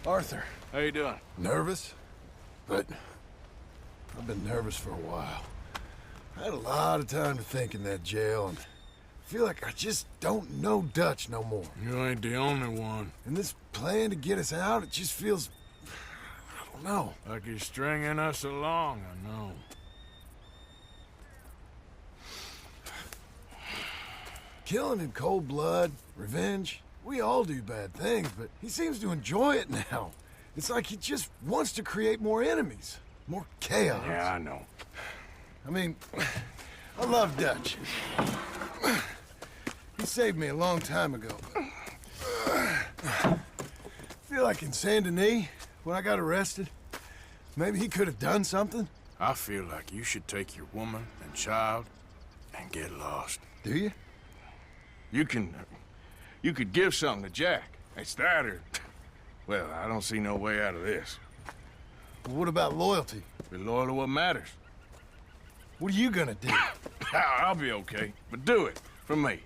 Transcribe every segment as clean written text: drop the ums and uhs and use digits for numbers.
Arthur. How you doing? Nervous? But I've been nervous for a while. I had a lot of time to think in that jail, and I feel like I just don't know Dutch no more. You ain't the only one. And this plan to get us out, it just feels... I don't know. Like he's stringing us along, I know. Killing in cold blood, revenge, we all do bad things, but he seems to enjoy it now. It's like he just wants to create more enemies, more chaos. Yeah, I know. I mean, I love Dutch. He saved me a long time ago. I feel like in Saint Denis, when I got arrested, maybe he could have done something. I feel like you should take your woman and child and get lost. Do you? You could give something to Jack. It's that or... Well, I don't see no way out of this. But what about loyalty? Be loyal to what matters. What are you gonna do? I'll be okay, but do it for me.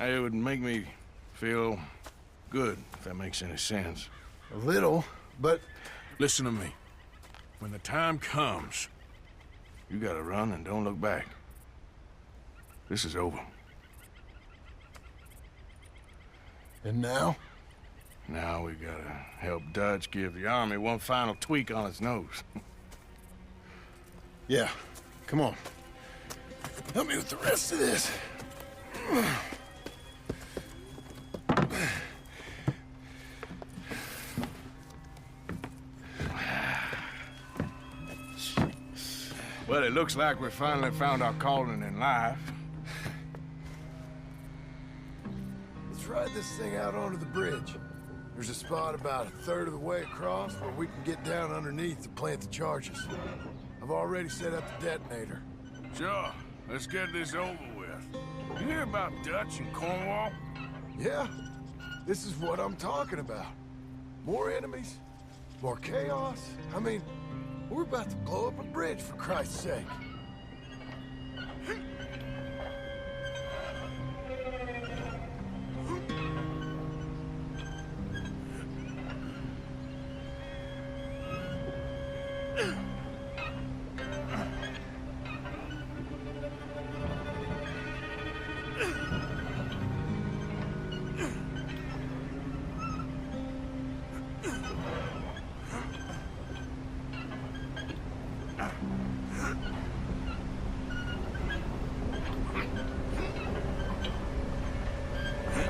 It would make me feel good, if that makes any sense. A little, but... Listen to me. When the time comes, you gotta run and don't look back. This is over. And now? Now we gotta help Dutch give the army one final tweak on its nose. Yeah, come on. Help me with the rest of this. Well, it looks like we finally found our calling in life. Let's ride this thing out onto the bridge. There's a spot about a third of the way across where we can get down underneath to plant the charges. I've already set up the detonator. Sure, let's get this over with. You hear about Dutch and Cornwall? Yeah, this is what I'm talking about. More enemies, more chaos. I mean, we're about to blow up a bridge, for Christ's sake.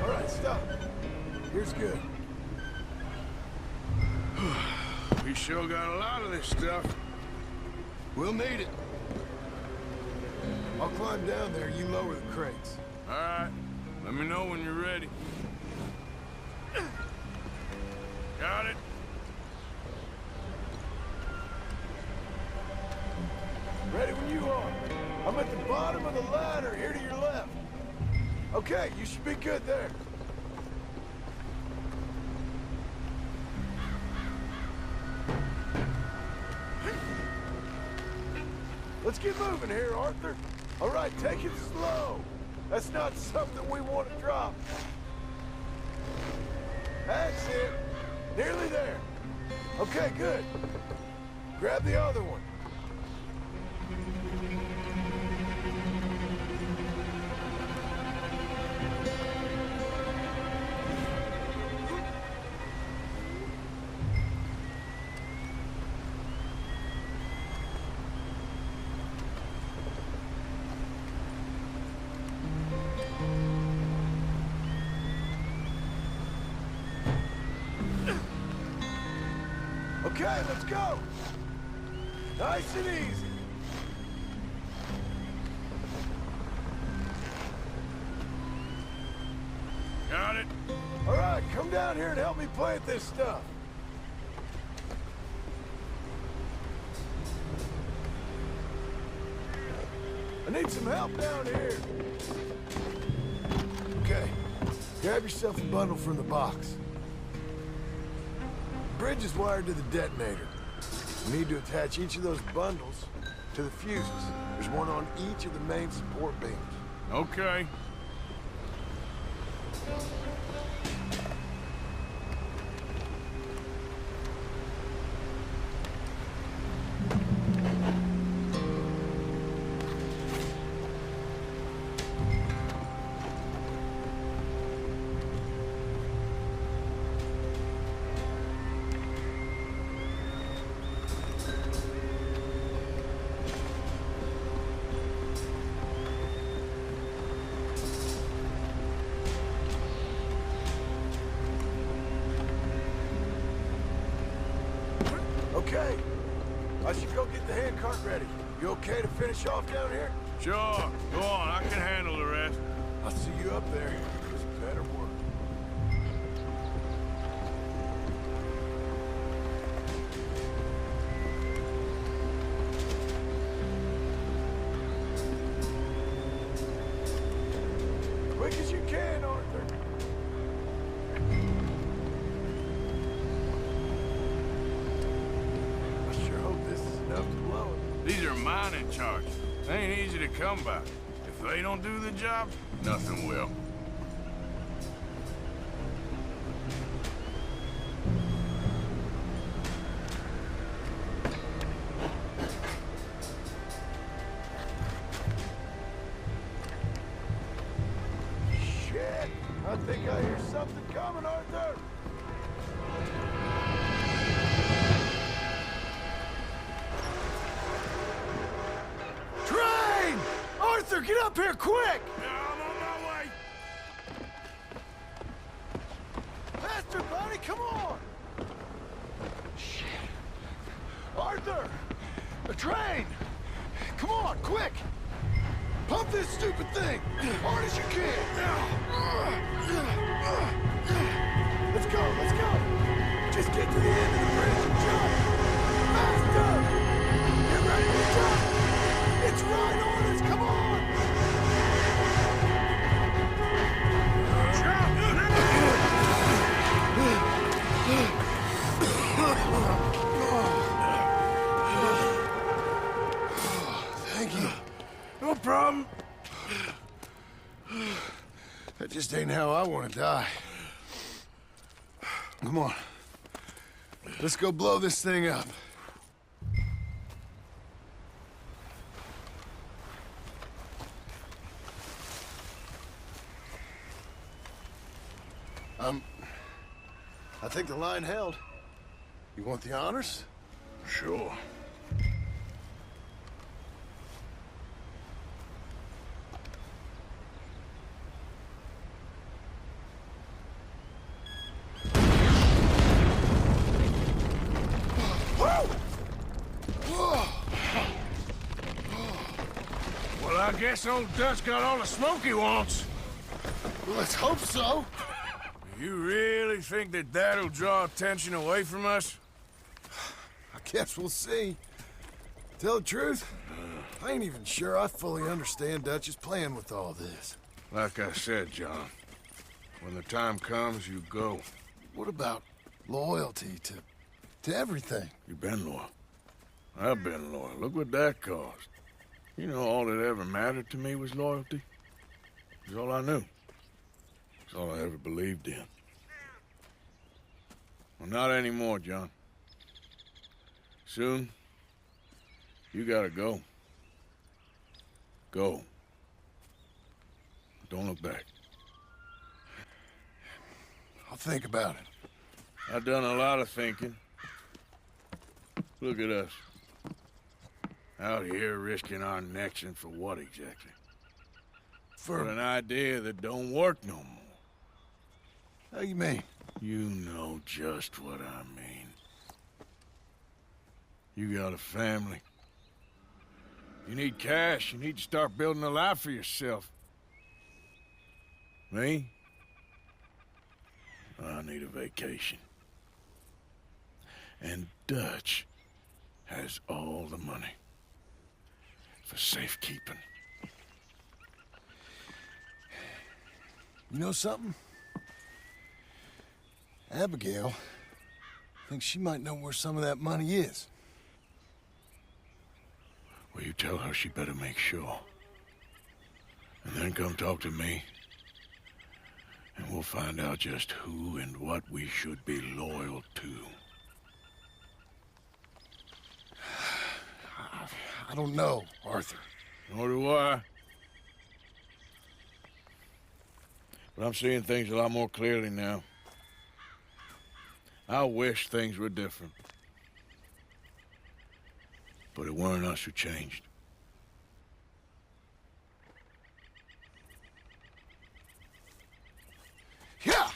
All right, stop. Here's good. We sure got a lot of this stuff. We'll need it. I'll climb down there, you lower the crates. All right, let me know when you're ready. Got it? Ready when you are. I'm at the bottom of the ladder, here to your left. Okay, you should be good there. Let's get moving here, Arthur. All right, take it slow. That's not something we want to drop. That's it. Nearly there. Okay, good. Grab the other one. Okay, let's go. Nice and easy. Got it? All right, come down here and help me plant this stuff. I need some help down here. Okay, grab yourself a bundle from the box. The bridge is wired to the detonator. You need to attach each of those bundles to the fuses. There's one on each of the main support beams. Okay. I should go get the handcart ready. You okay to finish off down here? Sure, go on, I can handle the rest. I'll see you up there. This better work. Quick as you can, Arthur. I sure hope this is enough to blow it. These are mining charges. They ain't easy to come by. If they don't do the job, nothing will. Shit! I think I hear something coming, Arthur! Train! Arthur, get up here, quick! Yeah, I'm on my way. Faster, buddy, come on! Shit. Arthur! The train! Come on, quick! Pump this stupid thing! Hard as you can! Let's go! Just get to the end of the bridge and jump! Faster! Get ready to jump! It's right on us! Come on! Thank you. No problem. That just ain't how I want to die. Come on. Let's go blow this thing up. I think the line held. You want the honors? Sure. Well, I guess old Dutch got all the smoke he wants. Well, let's hope so. You really think that that'll draw attention away from us? I guess we'll see. Tell the truth, I ain't even sure I fully understand Dutch's plan with all this. Like I said, John, when the time comes, you go. What about loyalty to everything? You've been loyal. I've been loyal. Look what that cost. You know, all that ever mattered to me was loyalty. It's all I knew. It's all I ever believed in. Well, not anymore, John. Soon, you gotta go. Go. Don't look back. I'll think about it. I've done a lot of thinking. Look at us. Out here risking our necks, and for what exactly? For an idea that don't work no more. How you mean? You know just what I mean. You got a family. You need cash. You need to start building a life for yourself. Me? I need a vacation. And Dutch has all the money for safekeeping. You know something? Abigail thinks she might know where some of that money is. Well, you tell her she better make sure. And then come talk to me. And we'll find out just who and what we should be loyal to. I don't know, Arthur. Nor do I. But I'm seeing things a lot more clearly now. I wish things were different. But it weren't us who changed. Yeah!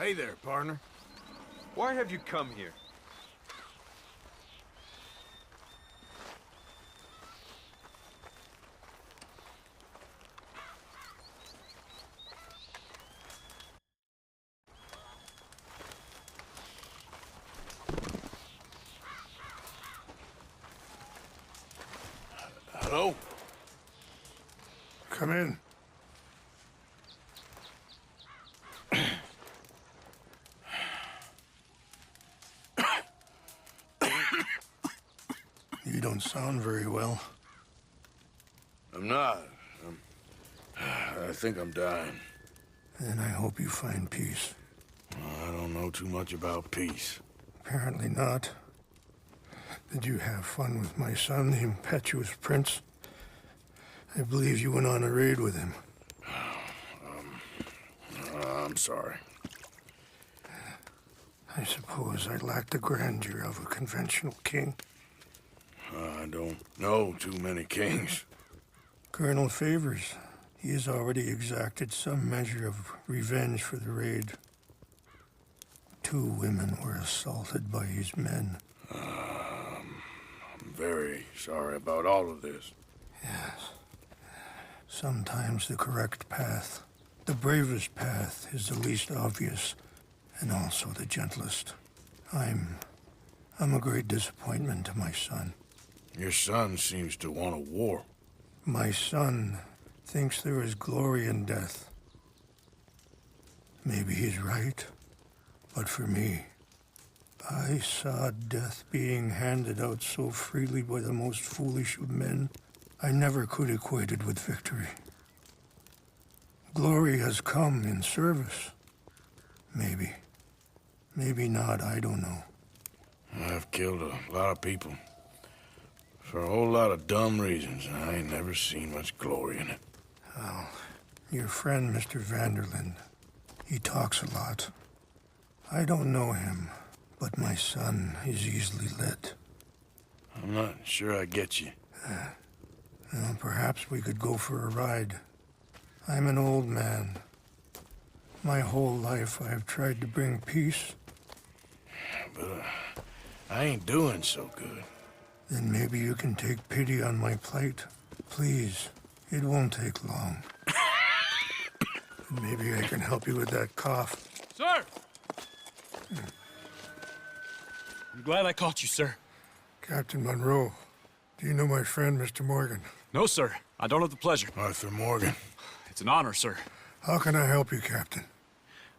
Hey there, partner. Why have you come here? Hello? Come in. You don't sound very well. I'm not. I think I'm dying. And I hope you find peace. I don't know too much about peace. Apparently not. Did you have fun with my son, the impetuous prince? I believe you went on a raid with him. I'm sorry. I suppose I lack the grandeur of a conventional king. I don't know too many kings. Colonel Favors, he has already exacted some measure of revenge for the raid. 2 women were assaulted by his men. I'm very sorry about all of this. Yes. Sometimes the correct path, the bravest path, is the least obvious, and also the gentlest. I'm a great disappointment to my son. Your son seems to want a war. My son thinks there is glory in death. Maybe he's right, but for me, I saw death being handed out so freely by the most foolish of men, I never could equate it with victory. Glory has come in service. Maybe. Maybe not, I don't know. I've killed a lot of people. For a whole lot of dumb reasons, and I ain't never seen much glory in it. Well, your friend, Mr. Vanderlyn, he talks a lot. I don't know him, but my son is easily led. I'm not sure I get you. Well, perhaps we could go for a ride. I'm an old man. My whole life I have tried to bring peace. But I ain't doing so good. Then maybe you can take pity on my plight. Please, it won't take long. Maybe I can help you with that cough. Sir! I'm glad I caught you, sir. Captain Monroe, do you know my friend, Mr. Morgan? No, sir. I don't have the pleasure. Arthur Morgan. It's an honor, sir. How can I help you, Captain?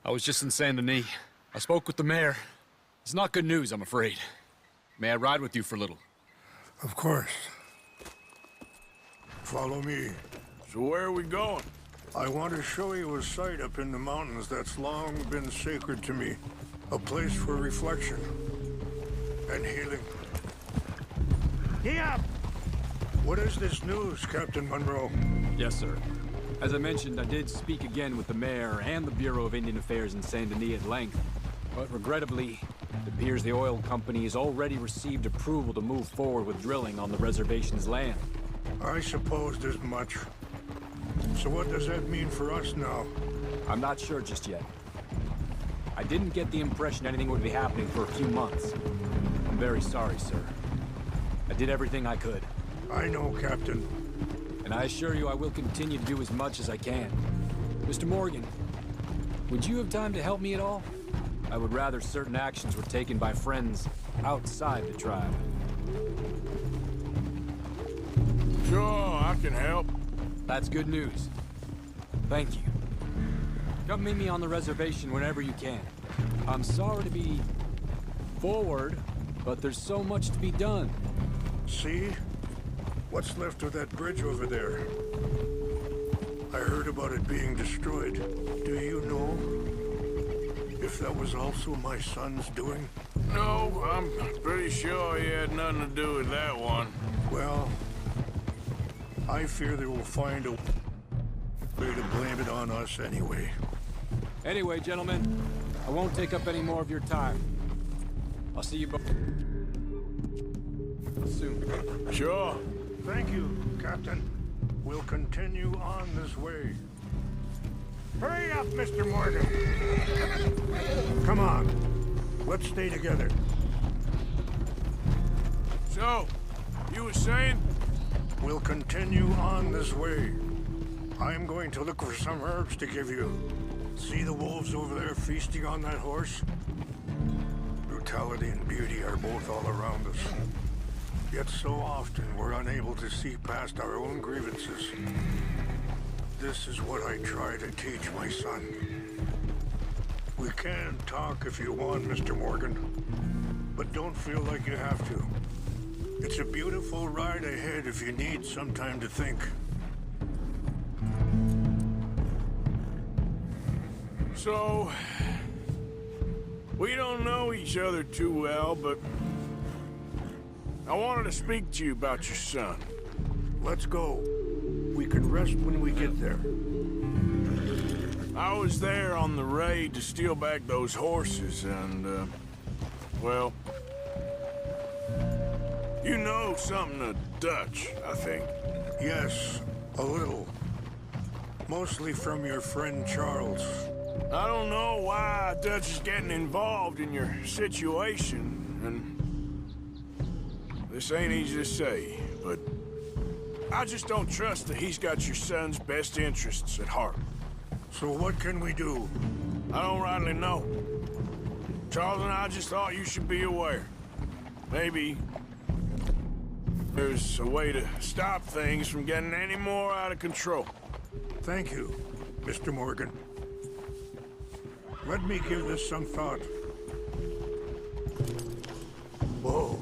I was just in Saint Denis. I spoke with the mayor. It's not good news, I'm afraid. May I ride with you for a little? Of course. Follow me. So where are we going? I want to show you a site up in the mountains that's long been sacred to me. A place for reflection and healing. Here! What is this news, Captain Monroe? Yes, sir. As I mentioned, I did speak again with the mayor and the Bureau of Indian Affairs in Saint Denis at length. But regrettably, it appears the oil company has already received approval to move forward with drilling on the reservation's land. I supposed as much. So what does that mean for us now? I'm not sure just yet. I didn't get the impression anything would be happening for a few months. I'm very sorry, sir. I did everything I could. I know, Captain. And I assure you I will continue to do as much as I can. Mr. Morgan, would you have time to help me at all? I would rather certain actions were taken by friends outside the tribe. Sure, I can help. That's good news. Thank you. Come meet me on the reservation whenever you can. I'm sorry to be forward, but there's so much to be done. See? What's left of that bridge over there? I heard about it being destroyed. Do you know if that was also my son's doing? No, I'm pretty sure he had nothing to do with that one. Well, I fear they will find a way to blame it on us anyway. Anyway, gentlemen, I won't take up any more of your time. I'll see you both soon. Sure. Thank you, Captain. We'll continue on this way. Hurry up, Mr. Morgan. Come on. Let's stay together. So, you were saying? We'll continue on this way. I'm going to look for some herbs to give you. See the wolves over there feasting on that horse? Brutality and beauty are both all around us. Yet so often we're unable to see past our own grievances. This is what I try to teach my son. We can talk if you want, Mr. Morgan, but don't feel like you have to. It's a beautiful ride ahead if you need some time to think. So, we don't know each other too well, but I wanted to speak to you about your son. Let's go. We can rest when we get there. I was there on the raid to steal back those horses, and, well, you know something of Dutch, I think. Yes, a little. Mostly from your friend Charles. I don't know why Dutch is getting involved in your situation, and this ain't easy to say, but I just don't trust that he's got your son's best interests at heart. So what can we do? I don't rightly know. Charles and I just thought you should be aware. Maybe there's a way to stop things from getting any more out of control. Thank you, Mr. Morgan. Let me give this some thought. Whoa.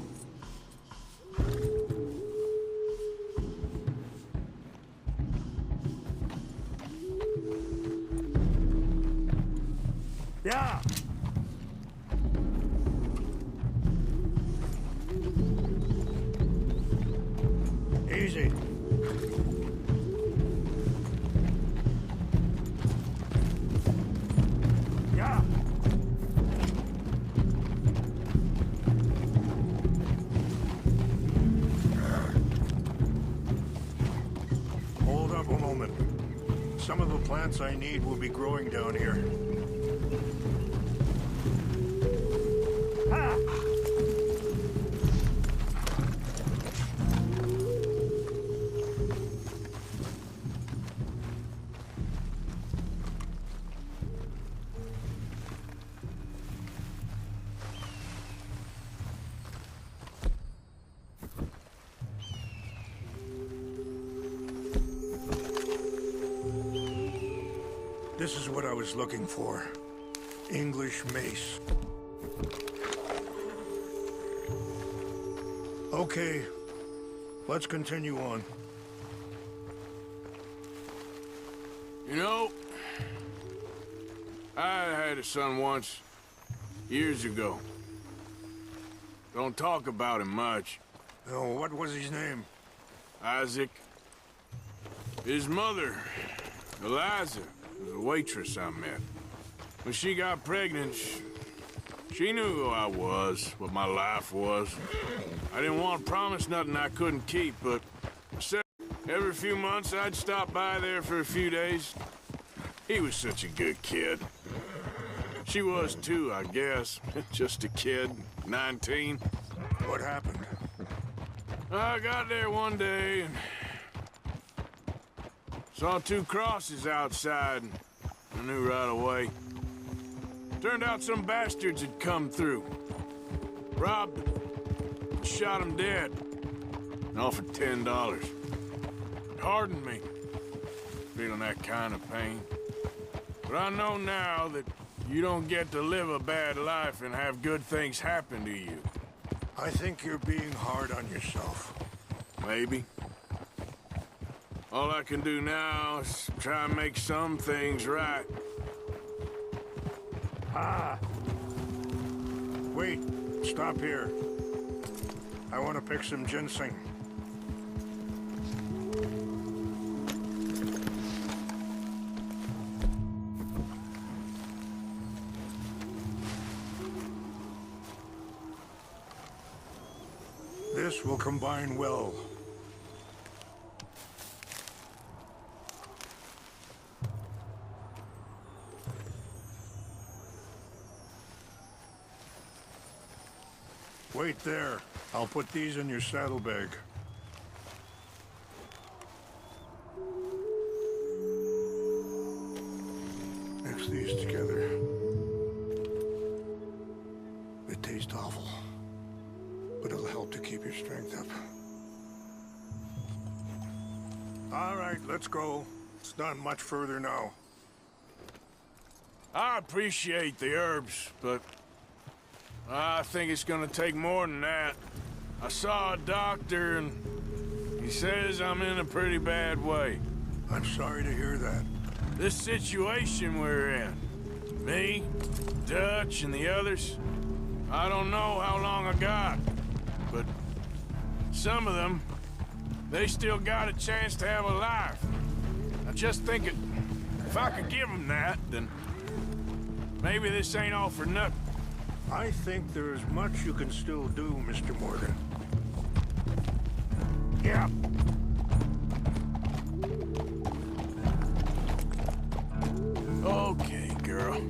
Yeah. Easy. Yeah. Hold up a moment. Some of the plants I need will be growing down here. Ha! This is what I was looking for. English mace. Okay, let's continue on. You know, I had a son once, years ago. Don't talk about him much. Oh, what was his name? Isaac. His mother, Eliza, was a waitress I met. When she got pregnant, she knew who I was, what my life was. I didn't want to promise nothing I couldn't keep, but I said every few months I'd stop by there for a few days. He was such a good kid. She was too, I guess. Just a kid, 19. What happened? I got there one day and saw two crosses outside, and I knew right away. Turned out some bastards had come through. Robbed them, shot them dead, and offered $10. It hardened me, feeling that kind of pain. But I know now that you don't get to live a bad life and have good things happen to you. I think you're being hard on yourself. Maybe. All I can do now is try and make some things right. Ah! Wait, stop here. I want to pick some ginseng. This will combine well. Wait there. I'll put these in your saddlebag. Mix these together. They taste awful, but it'll help to keep your strength up. All right, let's go. It's not much further now. I appreciate the herbs, but I think it's gonna take more than that. I saw a doctor and he says I'm in a pretty bad way. I'm sorry to hear that. This situation we're in, me, Dutch, and the others, I don't know how long I got, but some of them, they still got a chance to have a life. I just think if I could give them that, then maybe this ain't all for nothing. I think there is much you can still do, Mr. Morgan. Yeah. Okay, girl.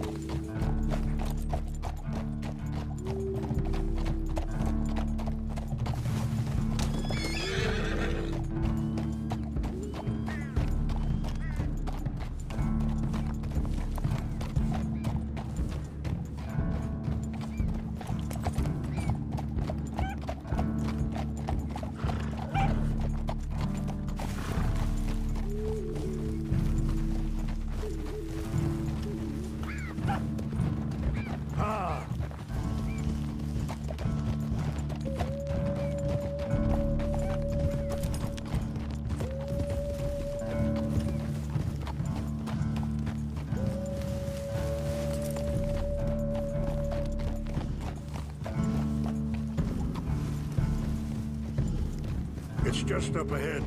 It's just up ahead.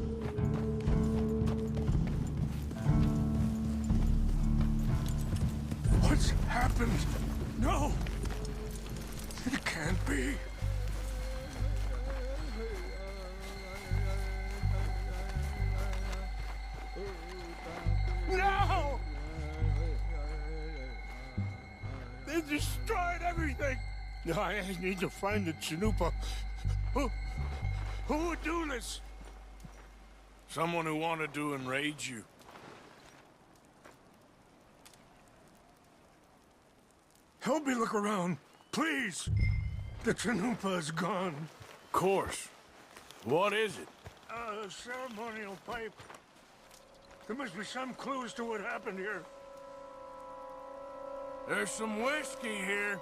What's happened? No! It can't be. No! They destroyed everything! I need to find the Chanupa. Who would do this? Someone who wanted to enrage you. Help me look around, please. The Chanupa is gone. Of course. What is it? A ceremonial pipe. There must be some clues to what happened here. There's some whiskey here.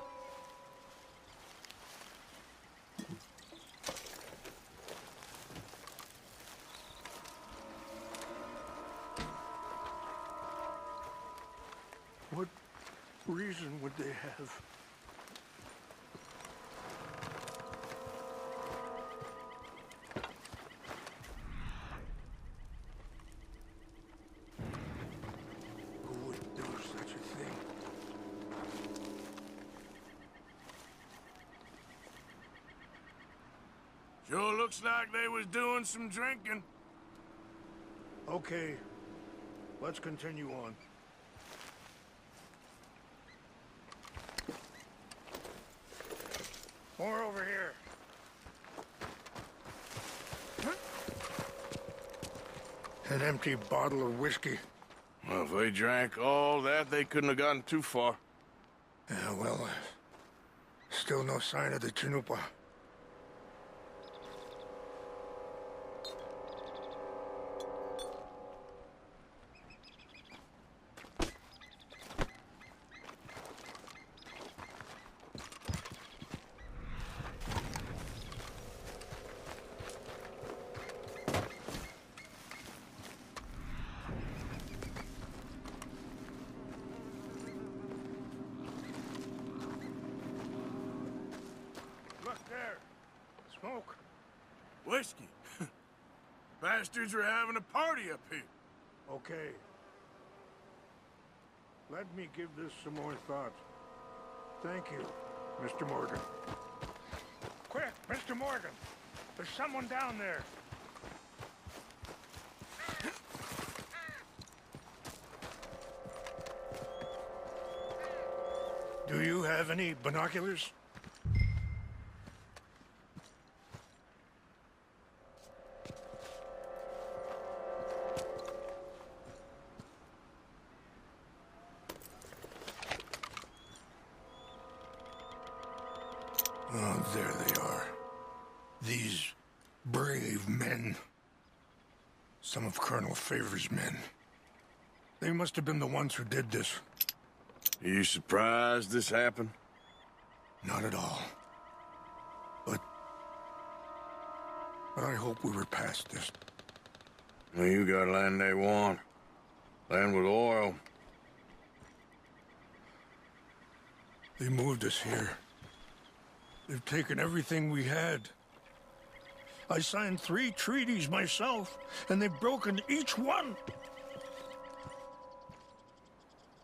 What reason would they have? Who would do such a thing? Sure looks like they was doing some drinking. Okay, let's continue on. More over here. An empty bottle of whiskey. Well, if they drank all that, they couldn't have gotten too far. Yeah, well, still no sign of the Chanupa. Look there. Smoke. Whiskey? Bastards are having a party up here. Okay. Let me give this some more thought. Thank you, Mr. Morgan. Quick, Mr. Morgan! There's someone down there. Do you have any binoculars? Oh, there they are. These brave men. Some of Colonel Favor's men. They must have been the ones who did this. Are you surprised this happened? Not at all. But I hope we were past this. Well, you got land they want. Land with oil. They moved us here. They've taken everything we had. I signed 3 treaties myself, and they've broken each one.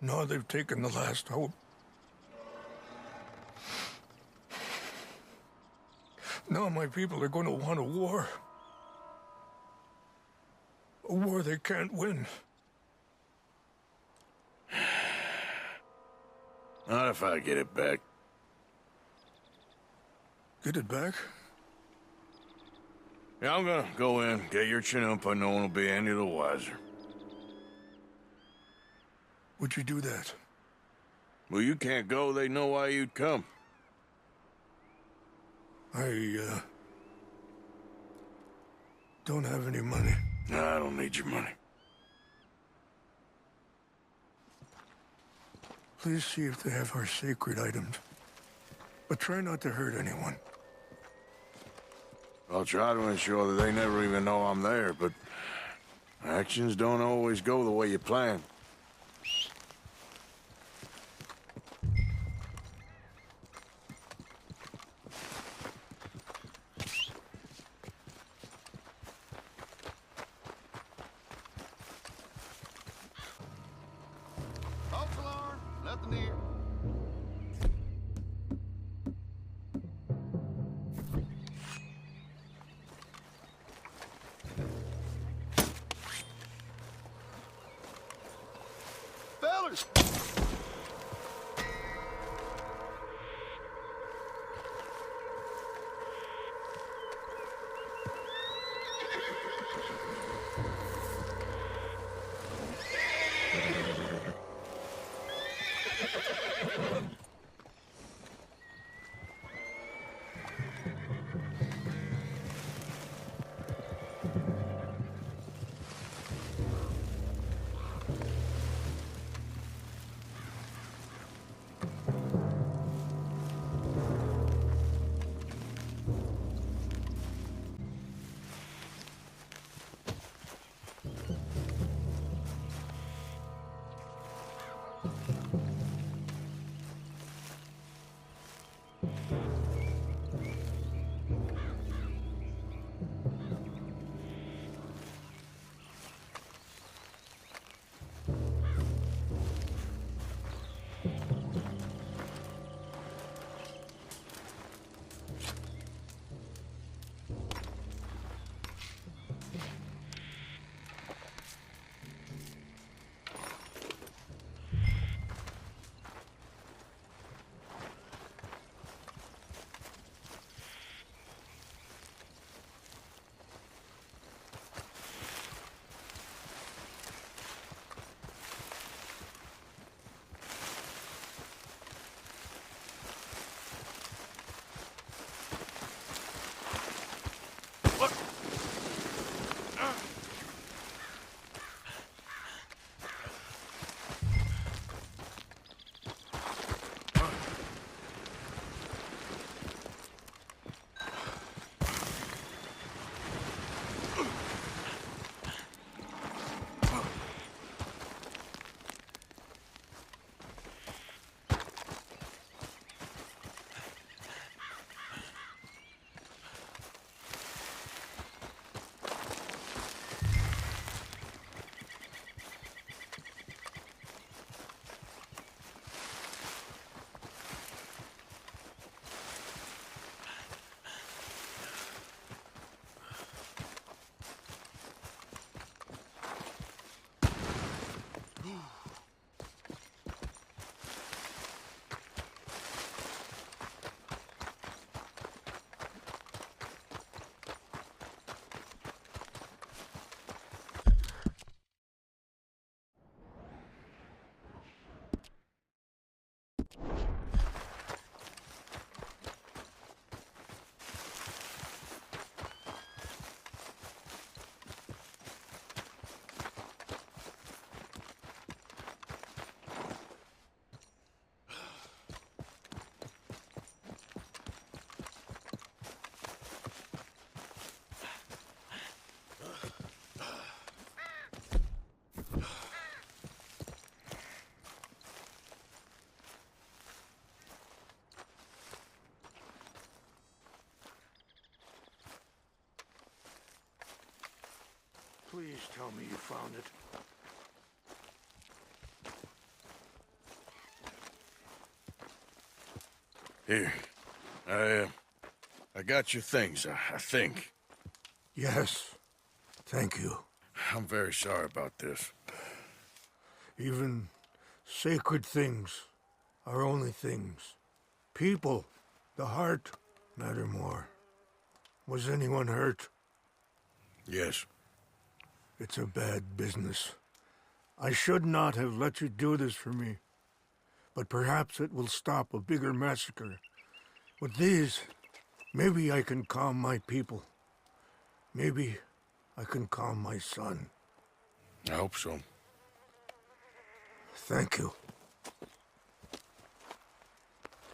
Now they've taken the last hope. Now my people are going to want a war. A war they can't win. Not if I get it back. Get it back? Yeah, I'm gonna go in, get your Chinook, and no one will be any the wiser. Would you do that? Well, you can't go, they know why you'd come. I, don't have any money. No, I don't need your money. Please see if they have our sacred items. But try not to hurt anyone. I'll try to ensure that they never even know I'm there, but actions don't always go the way you plan. False alarm, nothing here. Fellas! Please tell me you found it. Here. I got your things, I think. Yes. Thank you. I'm very sorry about this. Even sacred things are only things. People, the heart, matter more. Was anyone hurt? Yes. It's a bad business. I should not have let you do this for me. But perhaps it will stop a bigger massacre. With these, maybe I can calm my people. Maybe I can calm my son. I hope so. Thank you.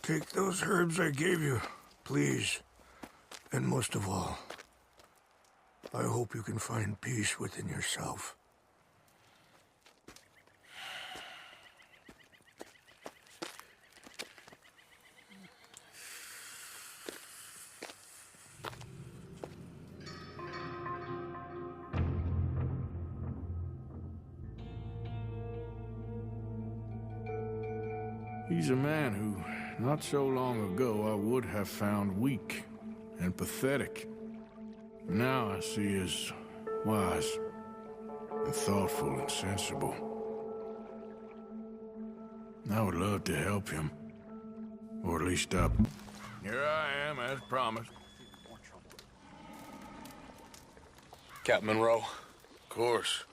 Take those herbs I gave you, please. And most of all, I hope you can find peace within yourself. He's a man who, not so long ago, I would have found weak and pathetic. Now I see as wise and thoughtful and sensible. I would love to help him. Or at least stop. Here I am, as promised. Captain Monroe. Of course.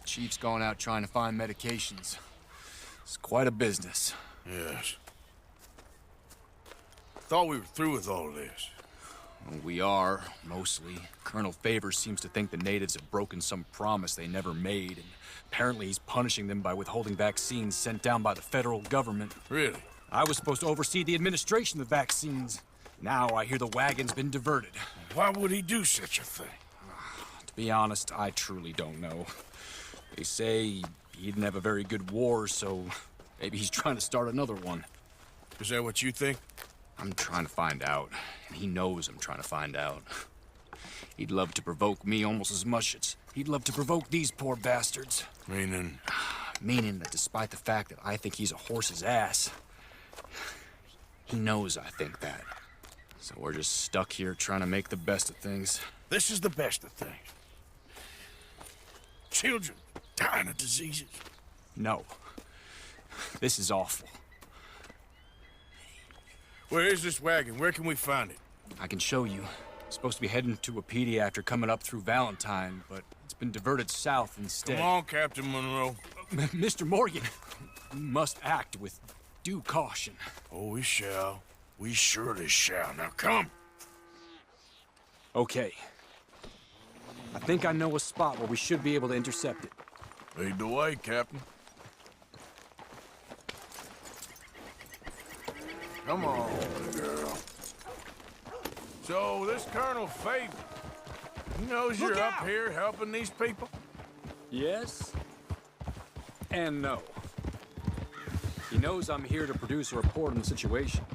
Chief's going out trying to find medications. It's quite a business. Yes. Thought we were through with all this. We are, mostly. Colonel Favors seems to think the natives have broken some promise they never made, and apparently he's punishing them by withholding vaccines sent down by the federal government. Really? I was supposed to oversee the administration of the vaccines. Now I hear the wagon's been diverted. Why would he do such a thing? To be honest, I truly don't know. They say he didn't have a very good war, so maybe he's trying to start another one. Is that what you think? I'm trying to find out, and he knows I'm trying to find out. He'd love to provoke me almost as much as he'd love to provoke these poor bastards. Meaning? Meaning that despite the fact that I think he's a horse's ass, he knows I think that. So we're just stuck here trying to make the best of things. This is the best of things. Children dying of diseases. No. This is awful. Where is this wagon? Where can we find it? I can show you. Supposed to be heading to Apedi after coming up through Valentine, but it's been diverted south instead. Come on, Captain Monroe. Mr. Morgan, we must act with due caution. Oh, we shall. We surely shall. Now come. Okay. I think I know a spot where we should be able to intercept it. Lead the way, Captain. Come on, girl. So, this Colonel Favor, he knows you're up here helping these people? Yes and no. He knows I'm here to produce a report on the situation.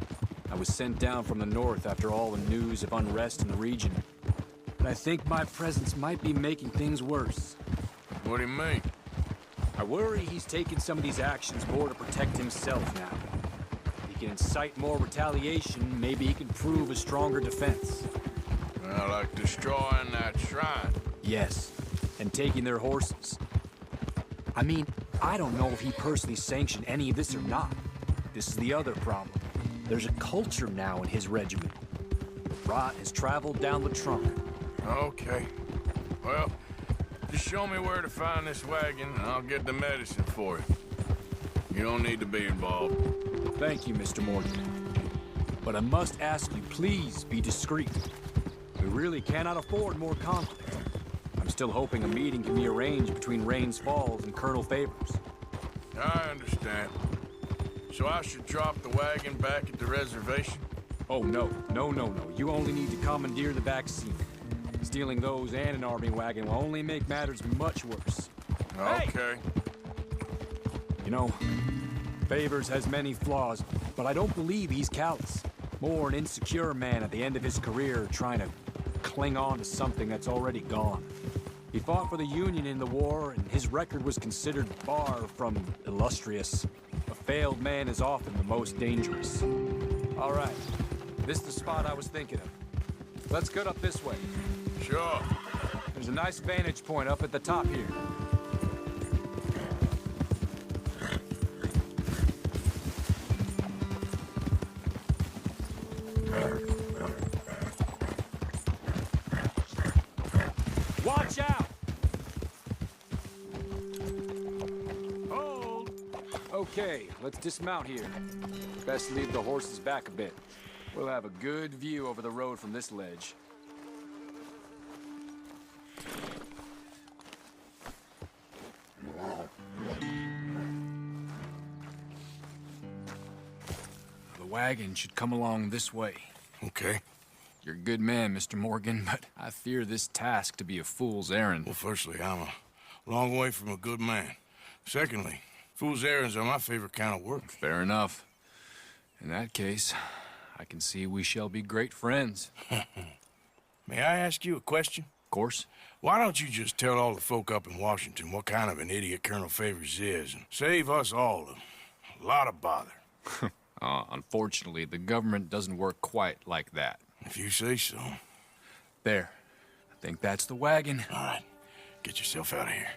I was sent down from the north after all the news of unrest in the region. But I think my presence might be making things worse. What do you mean? I worry he's taking some of these actions more to protect himself now. If he can incite more retaliation, maybe he can prove a stronger defense. Well, like destroying that shrine. Yes, and taking their horses. I mean, I don't know if he personally sanctioned any of this or not. This is the other problem. There's a culture now in his regiment. Rot has traveled down the trunk. Okay. Well, just show me where to find this wagon, and I'll get the medicine for you. You don't need to be involved. Thank you, Mr. Morgan. But I must ask you, please be discreet. We really cannot afford more conflict. I'm still hoping a meeting can be arranged between Rains Falls and Colonel Favors. I understand. So I should drop the wagon back at the reservation? Oh, no. No. You only need to commandeer the vaccine. Stealing those and an army wagon will only make matters much worse. Okay. Hey! You know, Favors has many flaws, but I don't believe he's callous. More an insecure man at the end of his career trying to cling on to something that's already gone. He fought for the Union in the war, and his record was considered far from illustrious. A failed man is often the most dangerous. All right, this is the spot I was thinking of. Let's get up this way. Sure. There's a nice vantage point up at the top here. Watch out! Hold! Okay, let's dismount here. Best leave the horses back a bit. We'll have a good view over the road from this ledge. The wagon should come along this way. Okay. You're a good man, Mr. Morgan, but I fear this task to be a fool's errand. Well, firstly, I'm a long way from a good man. Secondly, fool's errands are my favorite kind of work. Fair enough. In that case, I can see we shall be great friends. May I ask you a question? Of course. Why don't you just tell all the folk up in Washington what kind of an idiot Colonel Favors is and save us all a lot of bother? Unfortunately, the government doesn't work quite like that. If you say so. There. I think that's the wagon. All right. Get yourself out of here.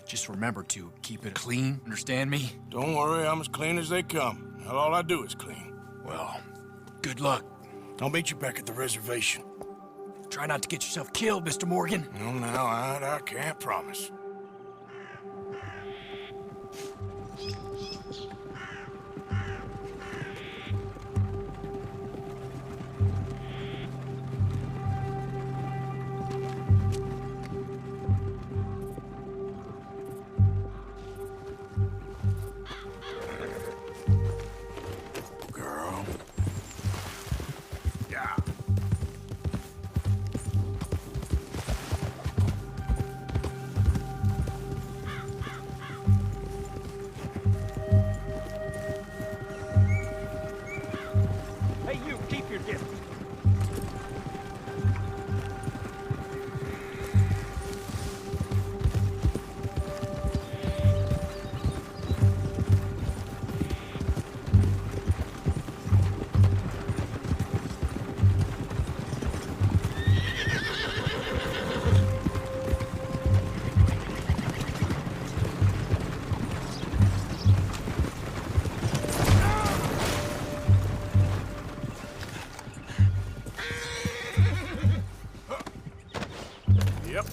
Just remember to keep it clean, understand me? Don't worry, I'm as clean as they come. Hell, all I do is clean. Well, good luck. I'll meet you back at the reservation. Try not to get yourself killed, Mr. Morgan. No, now, I can't promise. Girl. Yeah. Hey, you, keep your distance. Yep.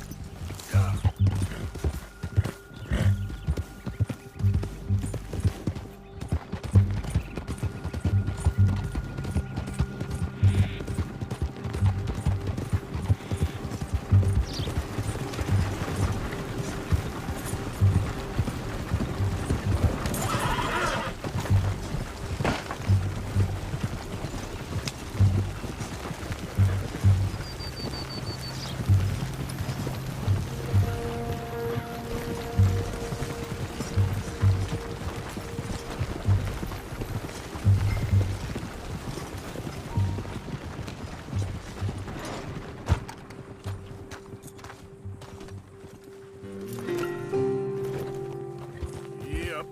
Yep.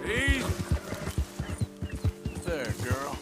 Easy. There, girl.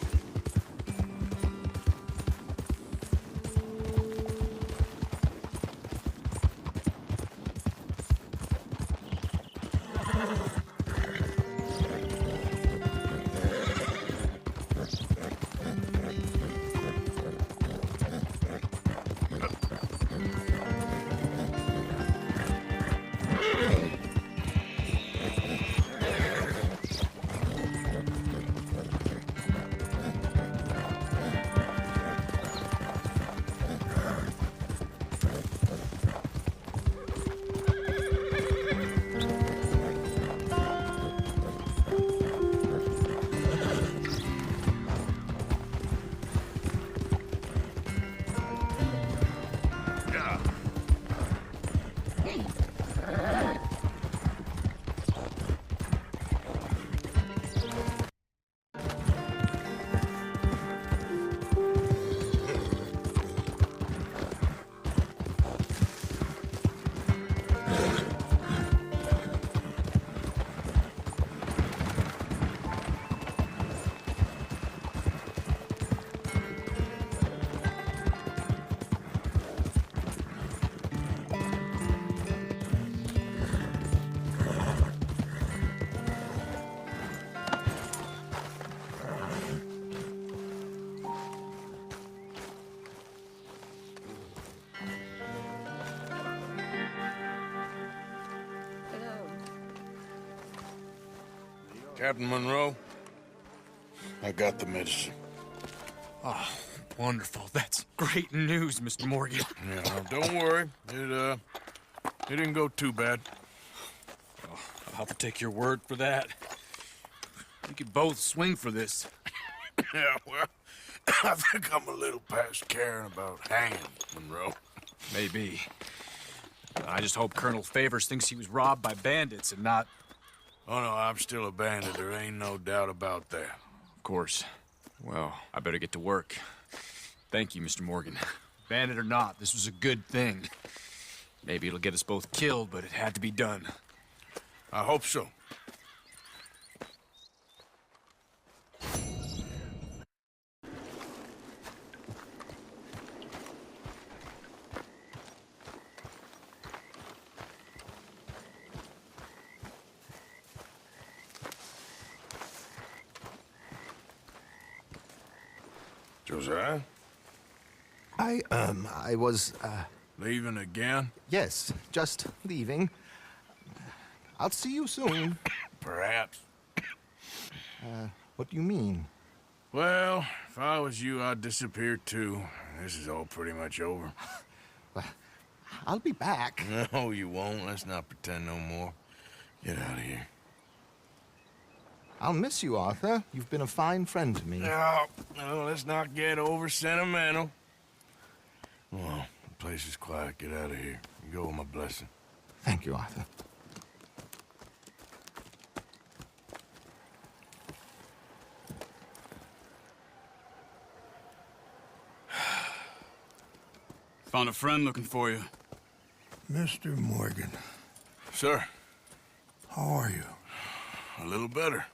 Captain Monroe, I got the medicine. Oh, wonderful. That's great news, Mr. Morgan. Yeah, now, don't worry. It didn't go too bad. Oh, I'll have to take your word for that. We could both swing for this. Yeah, well, I think I'm a little past caring about hanging, Monroe. Maybe. I just hope Colonel Favors thinks he was robbed by bandits and not... Oh, no, I'm still a bandit. There ain't no doubt about that. Of course. Well, I better get to work. Thank you, Mr. Morgan. Bandit or not, this was a good thing. Maybe it'll get us both killed, but it had to be done. I hope so. Josiah? I was, Leaving again? yes, just leaving. I'll see you soon. Perhaps. What do you mean? Well, if I was you, I'd disappear too. This is all pretty much over. Well, I'll be back. No, you won't. Let's not pretend no more. Get out of here. I'll miss you, Arthur. You've been a fine friend to me. No, let's not get over sentimental. Well, the place is quiet. Get out of here. You go with my blessing. Thank you, Arthur. Found a friend looking for you. Mr. Morgan, Sir, how are you? a little better.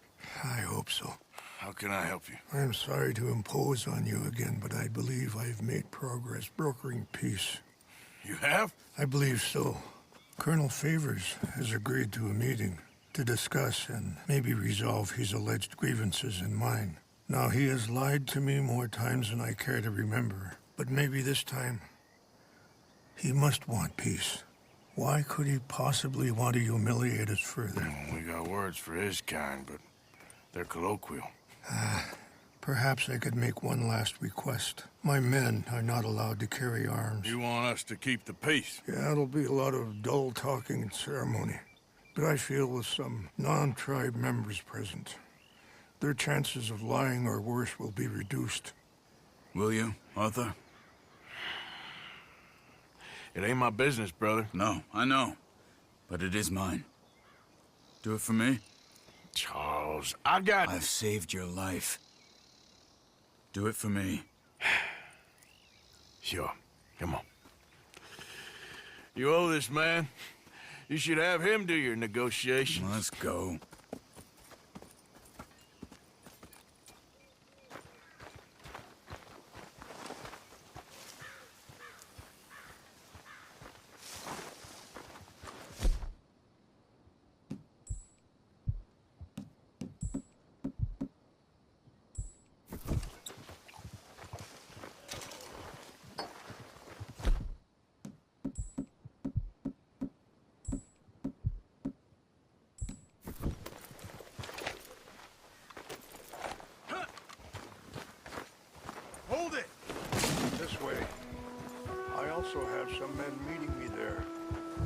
I hope so. How can I help you? I'm sorry to impose on you again, but I believe I've made progress brokering peace. You have? I believe so. Colonel Favors has agreed to a meeting to discuss and maybe resolve his alleged grievances and mine. Now, he has lied to me more times than I care to remember, but maybe this time he must want peace. Why could he possibly want to humiliate us further? We got words for his kind, but they're colloquial. Perhaps I could make one last request. My men are not allowed to carry arms. You want us to keep the peace? Yeah, it'll be a lot of dull talking and ceremony. But I feel with some non-tribe members present, their chances of lying or worse will be reduced. Will you, Arthur? It ain't my business, brother. No, I know. But it is mine. Do it for me? Charles, I've saved your life. Do it for me. Sure. Come on. You owe this man. You should have him do your negotiations. Let's go. Hold it! This way. I also have some men meeting me there.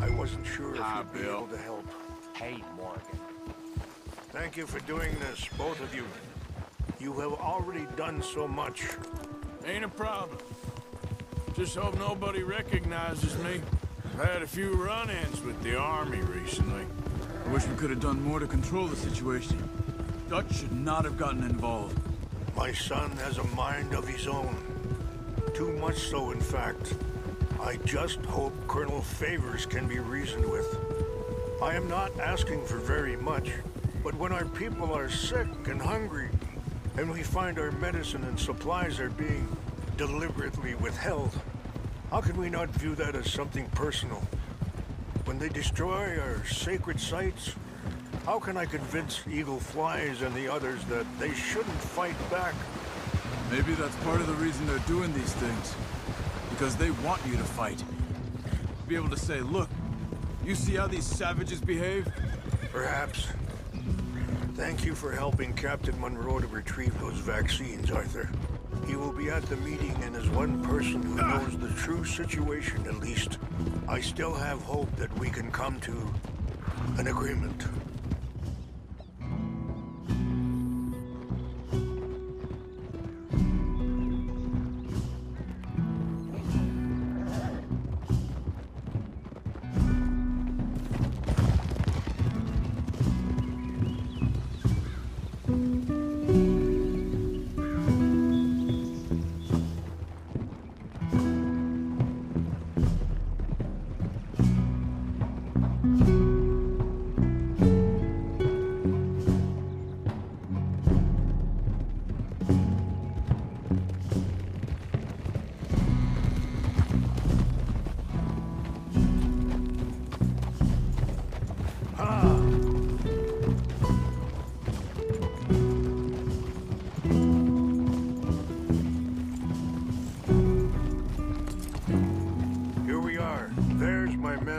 I wasn't sure if Hi, you'd be Bill. able to help. Hey, Morgan. Thank you for doing this, both of you. You have already done so much. Ain't a problem. Just hope nobody recognizes me. I've had a few run-ins with the army recently. I wish we could have done more to control the situation. Dutch should not have gotten involved. My son has a mind of his own. Too much so, in fact. I just hope Colonel Favors can be reasoned with. I am not asking for very much, but when our people are sick and hungry, and we find our medicine and supplies are being deliberately withheld, how can we not view that as something personal? When they destroy our sacred sites, how can I convince Eagle Flies and the others that they shouldn't fight back? Maybe that's part of the reason they're doing these things. Because they want you to fight. Be able to say, look, you see how these savages behave? Perhaps. Thank you for helping Captain Monroe to retrieve those vaccines, Arthur. He will be at the meeting and is one person who knows the true situation, at least. I still have hope that we can come to an agreement.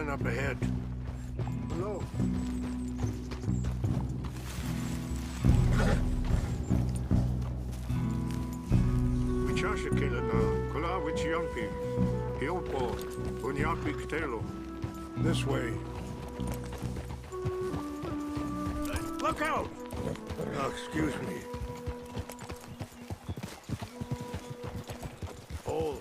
Up ahead. Hello. This way. Look out! Oh, excuse me. Oh.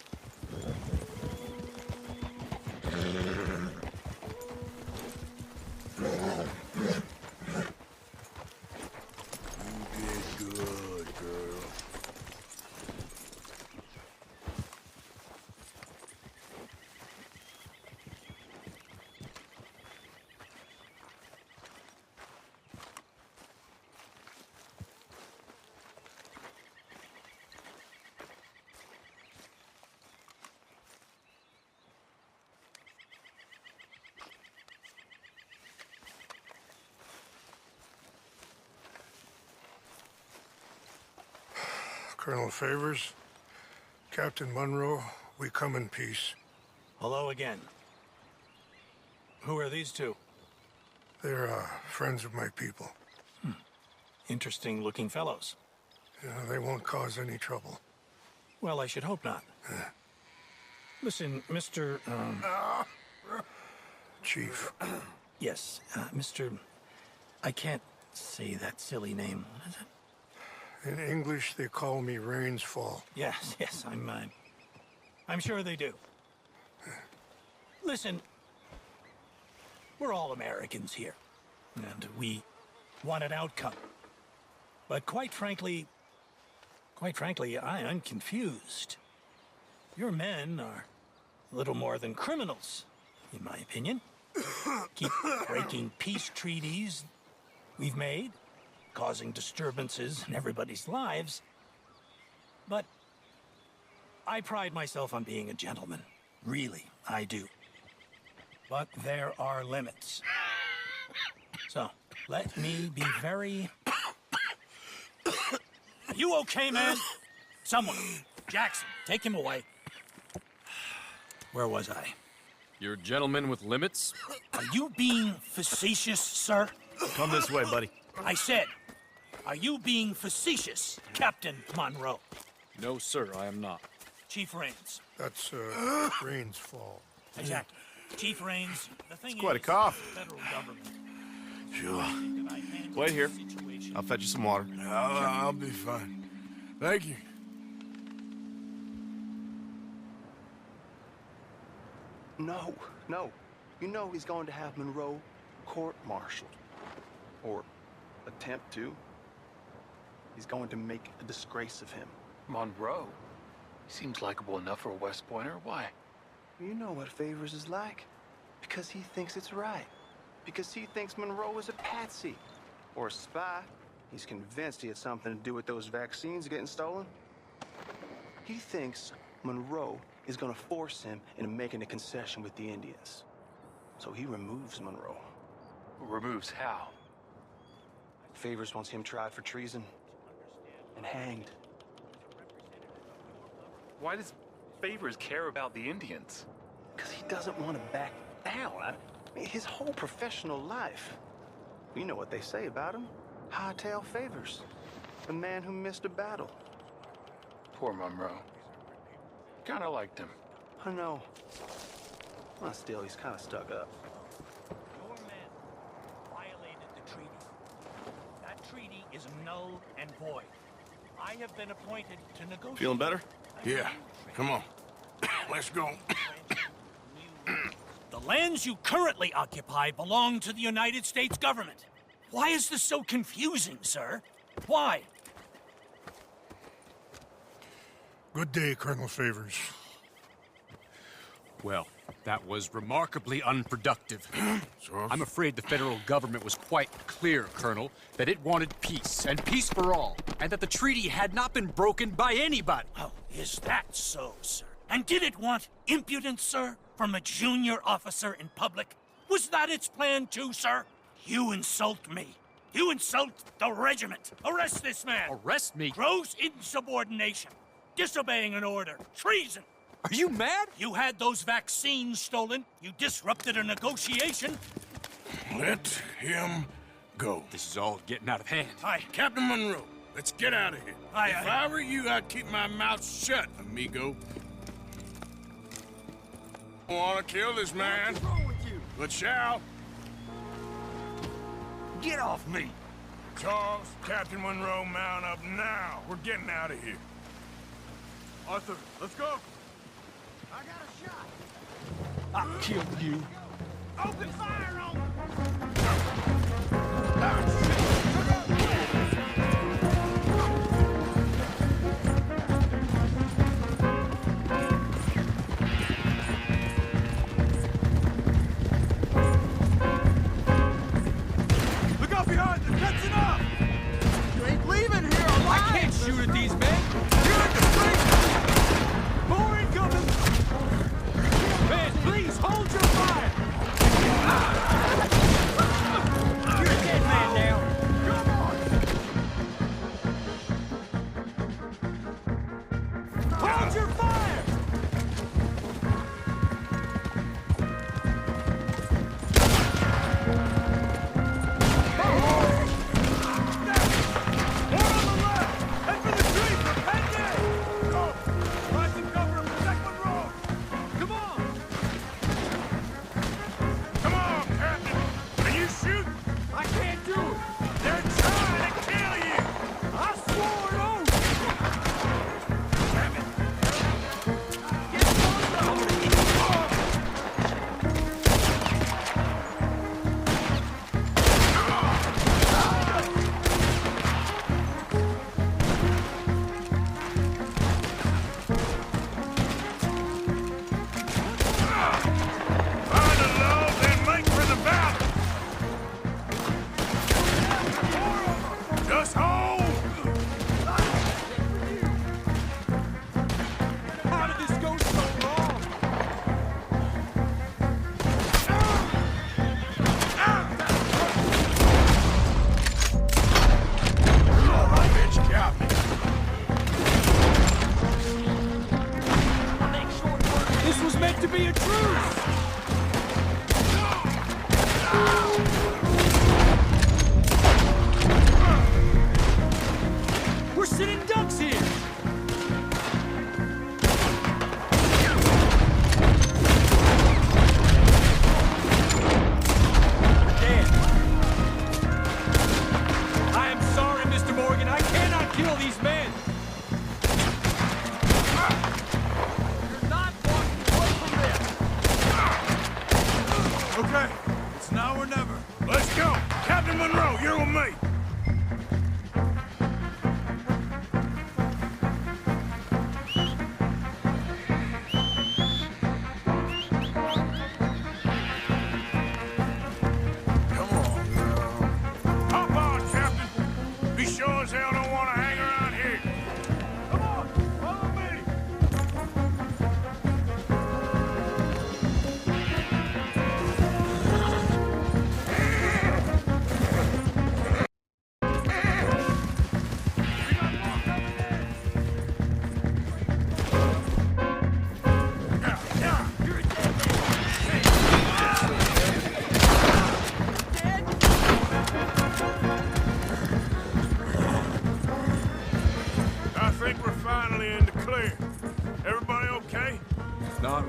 Colonel Favors, Captain Monroe, we come in peace. Hello again. Who are these two? They're friends of my people. Interesting looking fellows. Yeah, they won't cause any trouble. Well, I should hope not. Listen, Mr. Chief. Yes, Mr. I can't say that silly name. What is it? In English, they call me Rains Fall. Yes, I'm sure they do. Listen, we're all Americans here, and we want an outcome. But quite frankly, I'm confused. Your men are a little more than criminals, in my opinion. Keep breaking peace treaties we've made, causing disturbances in everybody's lives. But I pride myself on being a gentleman. Really, I do. But there are limits. So, let me be very... Are you okay, man? Someone. Jackson, take him away. Where was I? You're a gentleman with limits? Are you being facetious, sir? Come this way, buddy. I said, are you being facetious, Captain Monroe? No, sir, I am not. Chief Rains. That's, Rains Fall. Exactly. Chief Rains, the thing It's quite a is, cough. the federal government. Sure. Wait here. I'll fetch you some water. I'll be fine. Thank you. No. You know he's going to have Monroe court-martialed. Or attempt to. He's going to make a disgrace of him. Monroe? He seems likable enough for a West Pointer. Why? You know what Favors is like. Because he thinks it's right. Because he thinks Monroe is a patsy. Or a spy. He's convinced he had something to do with those vaccines getting stolen. He thinks Monroe is gonna force him into making a concession with the Indians. So he removes Monroe. Removes how? Favors wants him tried for treason. And hanged. Why does Favors care about the Indians? Because he doesn't want to back down. I mean, his whole professional life. You know what they say about him. Hightail Favors, the man who missed a battle. Poor Monroe. Kinda liked him. I know. Well, still, he's kind of stuck up. Your men violated the treaty. That treaty is null and void. I have been appointed to negotiate. Feeling better? Yeah, come on. Let's go. The lands you currently occupy belong to the United States government. Why is this so confusing, sir? Why? Good day, Colonel Favors. Well, that was remarkably unproductive. So, I'm afraid the federal government was quite clear, Colonel, that it wanted peace, and peace for all, and that the treaty had not been broken by anybody. Oh, is that so, sir? And did it want impudence, sir, from a junior officer in public? Was that its plan too, sir? You insult me. You insult the regiment. Arrest this man. Arrest me? Gross insubordination. Disobeying an order. Treason. Are you mad? You had those vaccines stolen. You disrupted a negotiation. let him go. This is all getting out of hand. Aye. Captain Monroe, let's get out of here. Aye, If aye. I were you, I'd keep my mouth shut, amigo. I want to kill this man, What's wrong with you? but shall. Get off me! Charles, Captain Monroe, mount up now. We're getting out of here. Arthur, let's go! I got a shot! I'll kill you. Open fire on Look out behind! They're catching up! You ain't leaving here alive! I can't shoot at these men! You're in the street! More incoming! Man, please hold your fire! You're a dead man now. Hold your fire!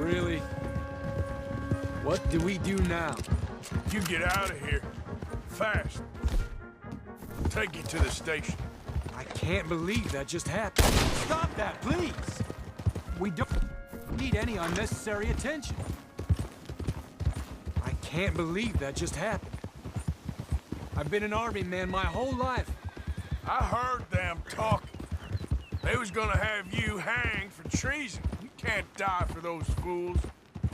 Really? What do we do now? You get out of here. Fast. I'll take you to the station. I can't believe that just happened. Stop that, please! We don't need any unnecessary attention. I can't believe that just happened. I've been an army man my whole life. I heard them talking. They was gonna have you hanged for treason. You can't die for those fools.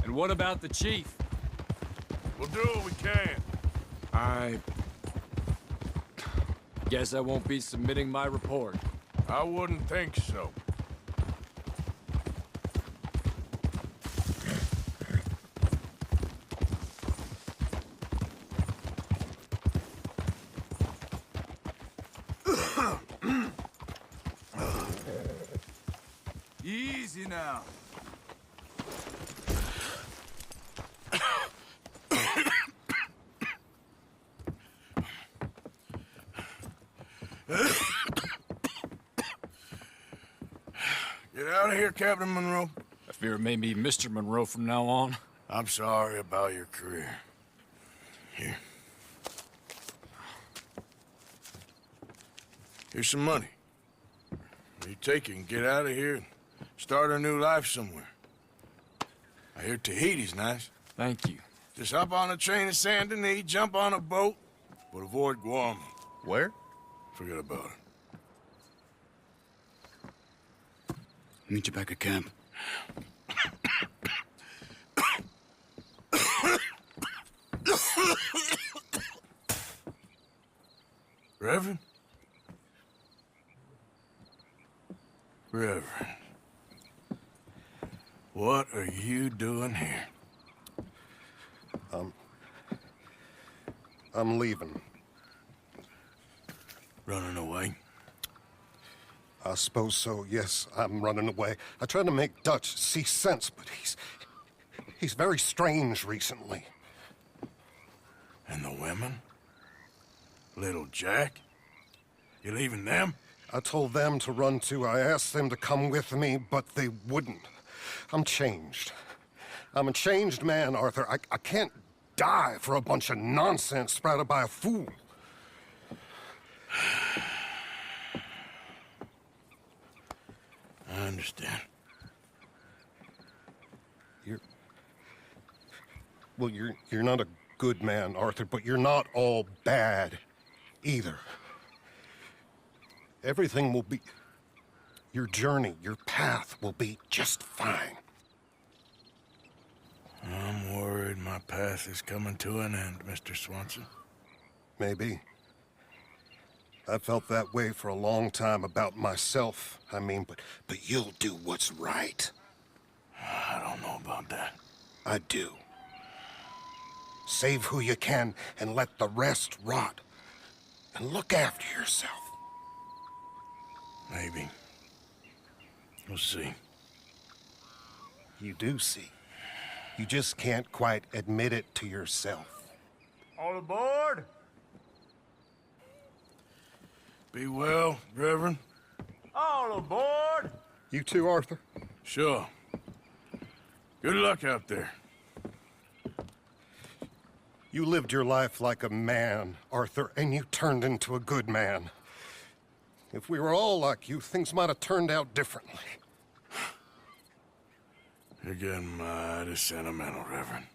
And what about the chief? We'll do what we can. I guess I won't be submitting my report. I wouldn't think so. Easy now. Get out of here, Captain Monroe. I fear it may be Mr. Monroe from now on. I'm sorry about your career. Here. Here's some money. You take it and get out of here and start a new life somewhere. I hear Tahiti's nice. Thank you. Just hop on a train to Saint Denis, jump on a boat, but avoid Guam. Where? Forget about it. Meet you back at camp. Reverend? Reverend. What are you doing here? I'm leaving. Running away? I suppose so, yes. I'm running away. I tried to make Dutch see sense, but he's very strange recently. And the women? Little Jack? You leaving them? I told them to run too. I asked them to come with me, but they wouldn't. I'm changed. I'm a changed man, Arthur. I can't die for a bunch of nonsense sprouted by a fool. I understand. You're not a good man, Arthur, but you're not all bad either. Everything will be... Your journey, your path will be just fine. I'm worried my path is coming to an end, Mr. Swanson. Maybe. I felt that way for a long time about myself, I mean, but you'll do what's right. I don't know about that. I do. Save who you can and let the rest rot. And look after yourself. Maybe. We'll see. You do see. You just can't quite admit it to yourself. All aboard! Be well, Reverend. All aboard! You too, Arthur? Sure. Good luck out there. You lived your life like a man, Arthur, and you turned into a good man. If we were all like you, things might have turned out differently. You're getting mighty sentimental, Reverend.